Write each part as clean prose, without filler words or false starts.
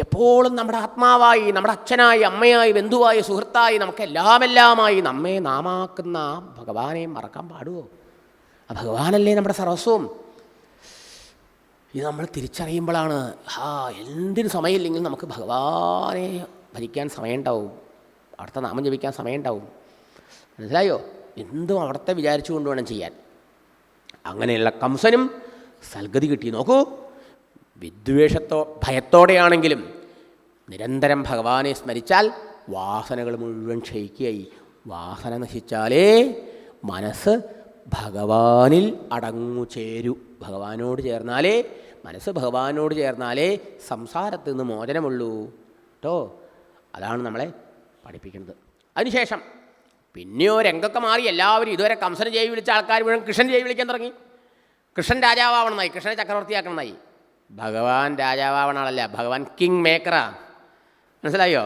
എപ്പോഴും നമ്മുടെ ആത്മാവായി, നമ്മുടെ അച്ഛനായി, അമ്മയായി, ബന്ധുവായി, സുഹൃത്തായി, നമുക്കെല്ലാമെല്ലാമായി നമ്മെ നാമാക്കുന്ന ഭഗവാനെ മറക്കാൻ പാടുമോ? ആ ഭഗവാനല്ലേ നമ്മുടെ സർവസ്വം. ഇത് നമ്മൾ തിരിച്ചറിയുമ്പോഴാണ് എന്തിനു സമയമില്ലെങ്കിൽ നമുക്ക് ഭഗവാനെ ഭജിക്കാൻ സമയമുണ്ടാവും, അവിടുത്തെ നാമം ജപിക്കാൻ സമയമുണ്ടാവും. മനസ്സിലായോ? എന്തും അവിടുത്തെ വിചാരിച്ചു കൊണ്ട് വേണം ചെയ്യാൻ. അങ്ങനെയുള്ള കംസനും സൽഗതി കിട്ടി. നോക്കൂ, ഭയത്തോടെയാണെങ്കിലും നിരന്തരം ഭഗവാനെ സ്മരിച്ചാൽ വാസനകൾ മുഴുവൻ ക്ഷയിക്കുകയായി. വാസന നശിച്ചാലേ മനസ്സ് ഭഗവാനിൽ അടങ്ങു ചേരൂ. ഭഗവാനോട് ചേർന്നാലേ, മനസ്സ് ഭഗവാനോട് ചേർന്നാലേ സംസാരത്തിൽ നിന്ന് മോചനമുള്ളൂ കേട്ടോ. അതാണ് നമ്മളെ പഠിപ്പിക്കുന്നത്. അതിനുശേഷം പിന്നെയോ രംഗമൊക്കെ മാറി. എല്ലാവരും ഇതുവരെ കംസനെ ജയ് വിളിച്ച ആൾക്കാർ മുഴുവൻ കൃഷ്ണൻ ജയ് വിളിക്കാൻ തുടങ്ങി. കൃഷ്ണൻ രാജാവാവണമെന്നായി, കൃഷ്ണനെ ചക്രവർത്തിയാക്കണമെന്നായി. ഭഗവാൻ രാജാവാവണ ആളല്ല, ഭഗവാൻ കിങ് മേക്കറാണ്. മനസ്സിലായോ?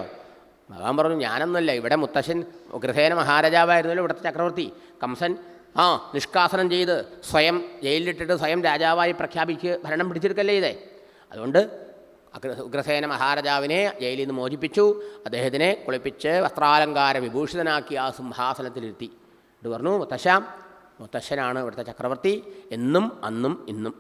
ഭഗവാൻ പറഞ്ഞു, ഞാനൊന്നുമല്ല, ഇവിടെ മുത്തശ്ശൻ ഉഗ്രസേന മഹാരാജാവായിരുന്നല്ലോ ഇവിടുത്തെ ചക്രവർത്തി. കംസൻ നിഷ്കാസനം ചെയ്ത് സ്വയം ജയിലിലിട്ടിട്ട് സ്വയം രാജാവായി പ്രഖ്യാപിച്ച് ഭരണം പിടിച്ചെടുക്കല്ലേ ചെയ്തേ. അതുകൊണ്ട് ഉഗ്രസേന മഹാരാജാവിനെ ജയിലിൽ നിന്ന് മോചിപ്പിച്ചു. അദ്ദേഹത്തിനെ കുളിപ്പിച്ച് വസ്ത്രാലങ്കാര വിഭൂഷിതനാക്കി ആ സിംഹാസനത്തിലിരുത്തി. ഇത് പറഞ്ഞു, മുത്തശ്ശനാണ് ഇവിടുത്തെ ചക്രവർത്തി, എന്നും അന്നും ഇന്നും.